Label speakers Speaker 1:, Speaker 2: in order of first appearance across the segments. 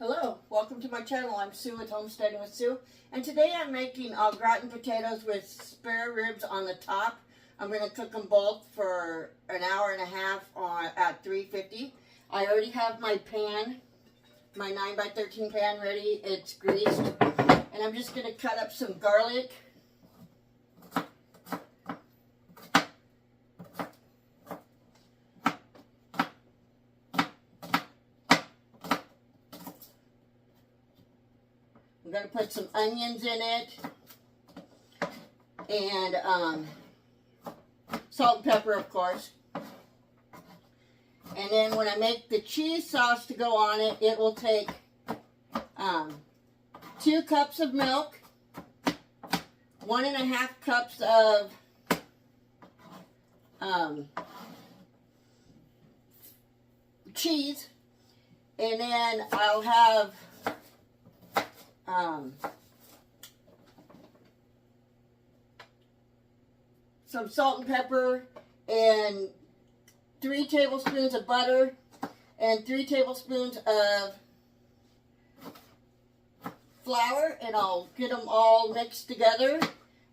Speaker 1: Hello, welcome to my channel. I'm Sue with Homesteading with Sue, and today I'm making gratin potatoes with spare ribs on the top. I'm going to cook them both for an hour and a half at 350. I already have my pan, my 9x13 pan ready. It's greased, and I'm just going to cut up some garlic. I'm going to put some onions in it, and salt and pepper, of course. And then when I make the cheese sauce to go on it, it will take 2 cups of milk, 1.5 cups of cheese, and then I'll have some salt and pepper, and 3 tablespoons of butter, and 3 tablespoons of flour, and I'll get them all mixed together,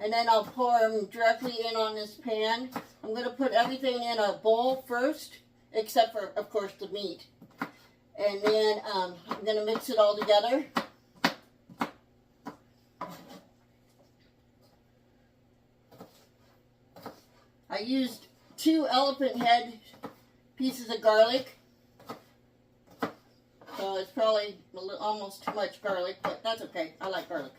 Speaker 1: and then I'll pour them directly in on this pan. I'm going to put everything in a bowl first, except for, of course, the meat. And then I'm going to mix it all together. I used 2 elephant head pieces of garlic, so it's probably almost too much garlic, but that's okay. I like garlic.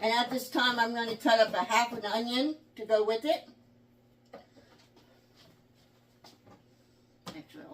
Speaker 1: And at this time, I'm going to cut up a half an onion to go with it. Actually,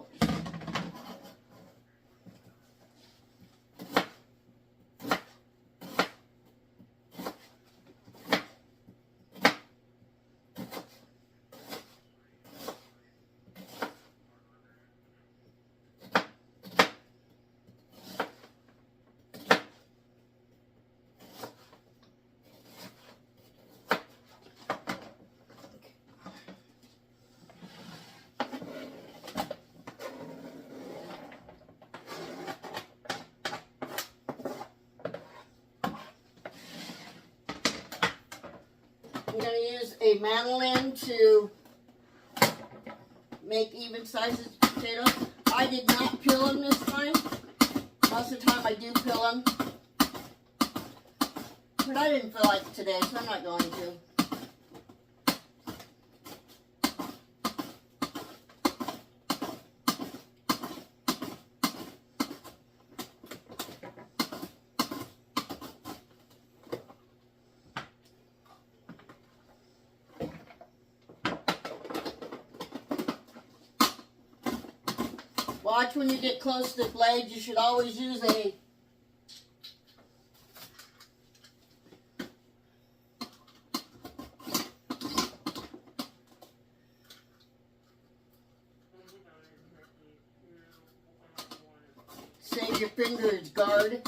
Speaker 1: I'm going to use a mandolin to make even sizes potatoes. I did not peel them this time. Most of the time I do peel them. But I didn't feel like it today, so I'm not going to. Watch when you get close to the blade. You should always use a save your fingers guard.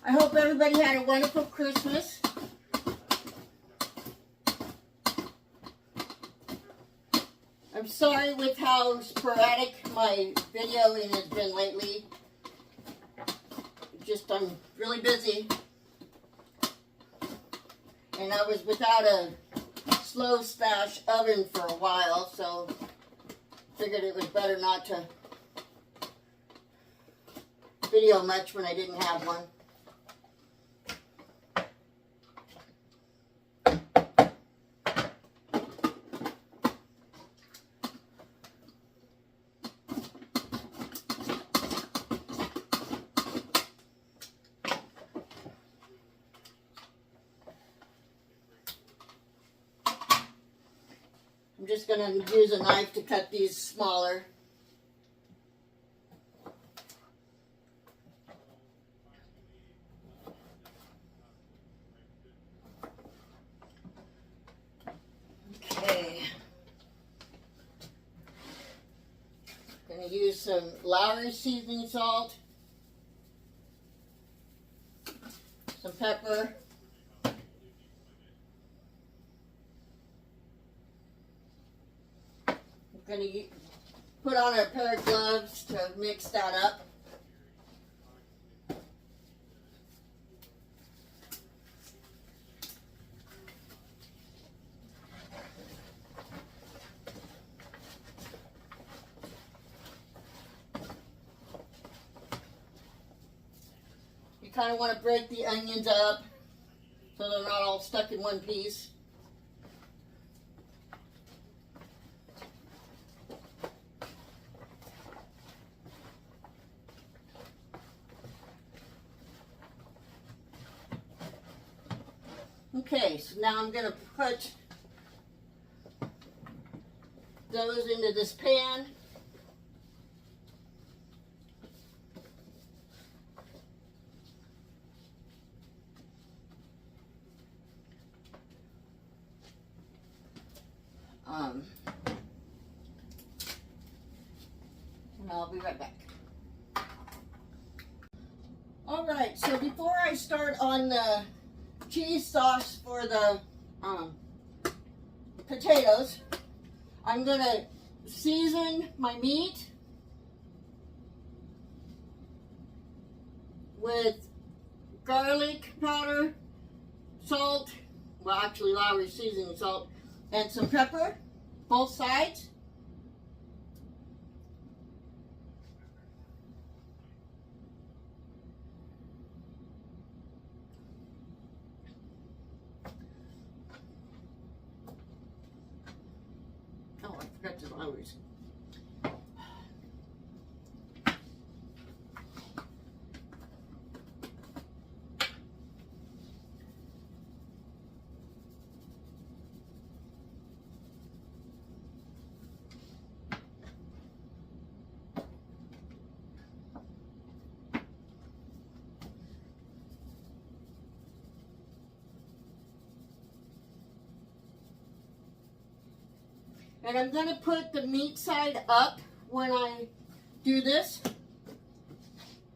Speaker 1: I hope everybody had a wonderful Christmas. I'm sorry with how sporadic my videoing has been lately. Just I'm really busy. And I was without a slow stash oven for a while, so figured it was better not to video much when I didn't have one. I'm just going to use a knife to cut these smaller. Okay. use some Lawrys seasoning salt, some pepper, I'm going to put on a pair of gloves to mix that up. You kind of want to break the onions up so they're not all stuck in one piece. Okay, so now I'm going to put those into this pan. And I'll be right back. Alright, so before I start on the cheese sauce for the potatoes, I'm going to season my meat with garlic powder, salt, well actually Lawry's seasoning salt, and some pepper, both sides. Oh, I forgot the Lawry's. And I'm going to put the meat side up when I do this.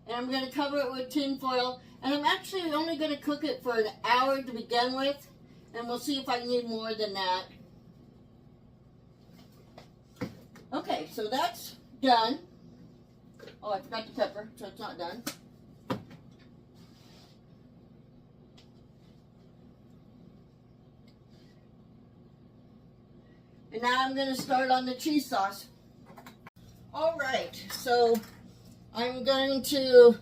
Speaker 1: And I'm going to cover it with tin foil. And I'm actually only going to cook it for an hour to begin with. And we'll see if I need more than that. Okay, so that's done. Oh, I forgot the pepper, so it's not done. And now I'm going to start on the cheese sauce. Alright, so I'm going to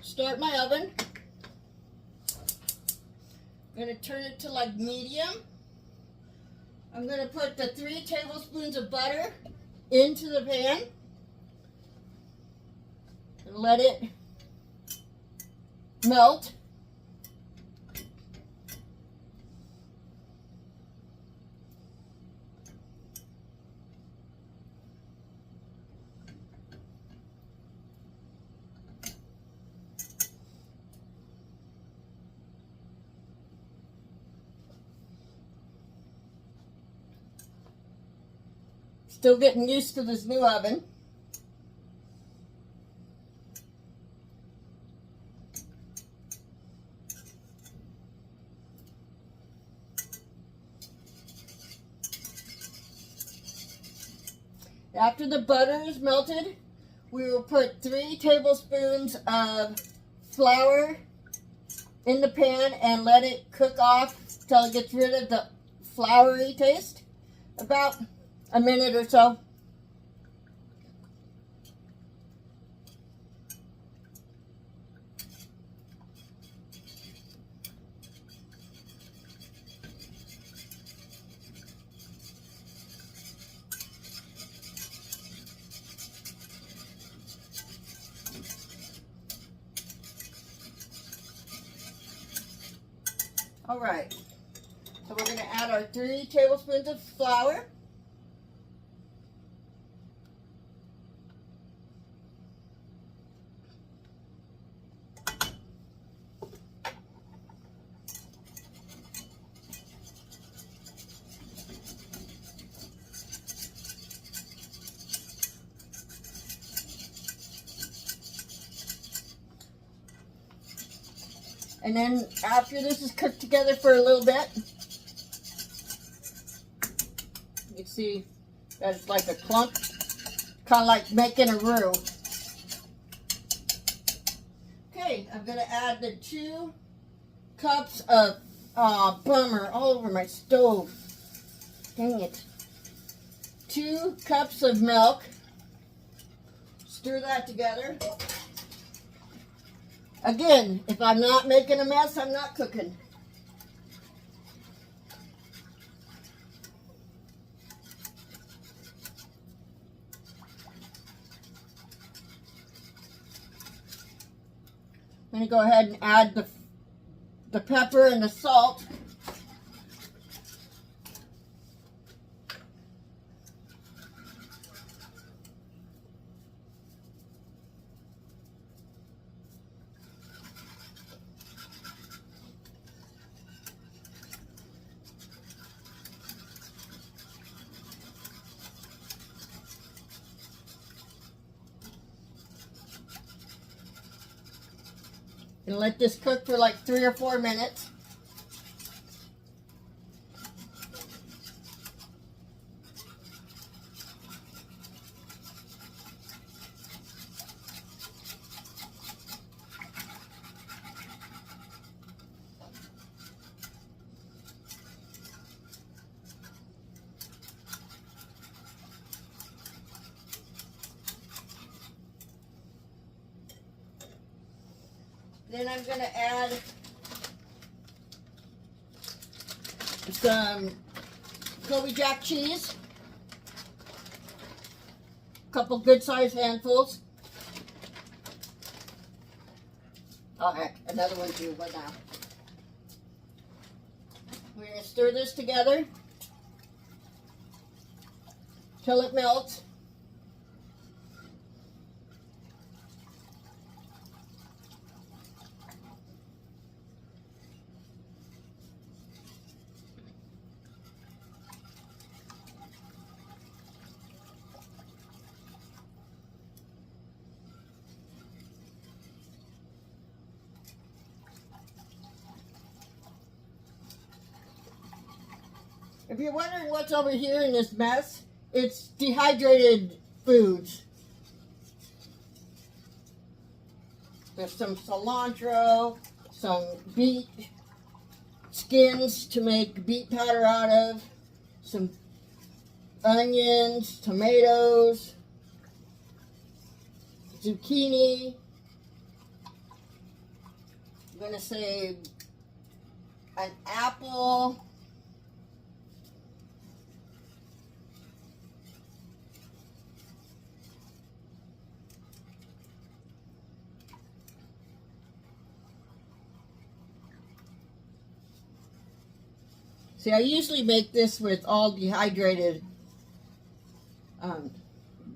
Speaker 1: start my oven. I'm going to turn it to like medium. I'm going to put the 3 tablespoons of butter into the pan and let it melt. Still getting used to this new oven. After the butter is melted, we will put 3 tablespoons of flour in the pan and let it cook off till it gets rid of the floury taste. About a minute or so. All right, so we're going to add our 3 tablespoons of flour. And then after this is cooked together for a little bit, you can see that it's like a clump, kind of like making a roux. Okay, I'm going to add the 2 cups of bummer all over my stove. Dang it. 2 cups of milk. Stir that together. Again, if I'm not making a mess, I'm not cooking. I'm going to go ahead and add the pepper and the salt. And let this cook for like 3 or 4 minutes. Then I'm going to add some Colby Jack cheese, a couple good sized handfuls. Oh heck, another one too, what now? We're going to stir this together till it melts. If you're wondering what's over here in this mess, it's dehydrated foods. There's some cilantro, some beet skins to make beet powder out of, some onions, tomatoes, zucchini. I'm going to say an apple. See, I usually make this with all dehydrated,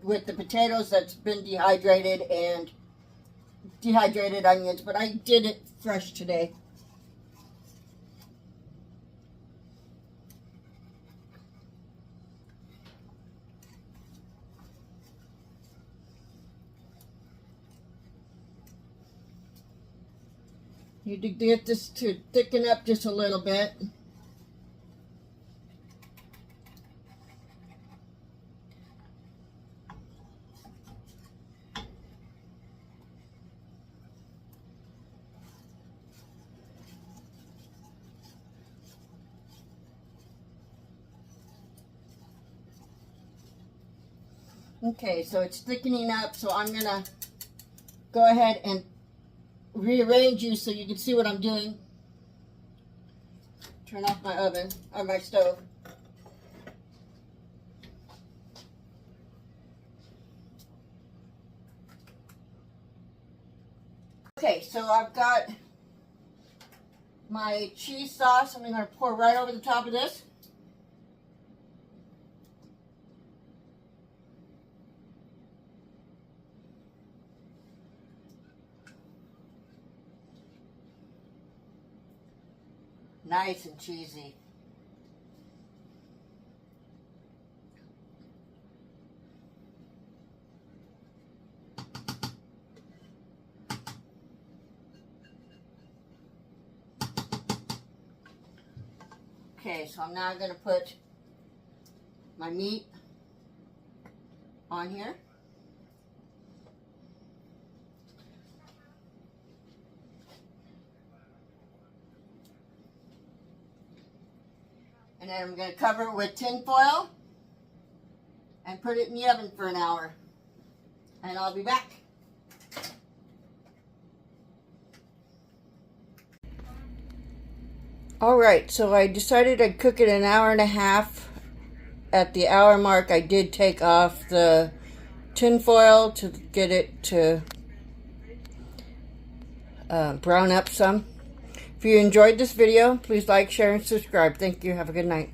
Speaker 1: with the potatoes that's been dehydrated and dehydrated onions, but I did it fresh today. Need to get this to thicken up just a little bit. Okay, so it's thickening up, so I'm going to go ahead and rearrange you so you can see what I'm doing. Turn off my oven, or my stove. Okay, so I've got my cheese sauce. I'm going to pour right over the top of this. Nice and cheesy. Okay, so I'm now going to put my meat on here. And then I'm going to cover it with tin foil and put it in the oven for an hour. And I'll be back. Alright, so I decided I'd cook it an hour and a half. At the hour mark, I did take off the tin foil to get it to brown up some. If you enjoyed this video, please like, share, and subscribe. Thank you. Have a good night.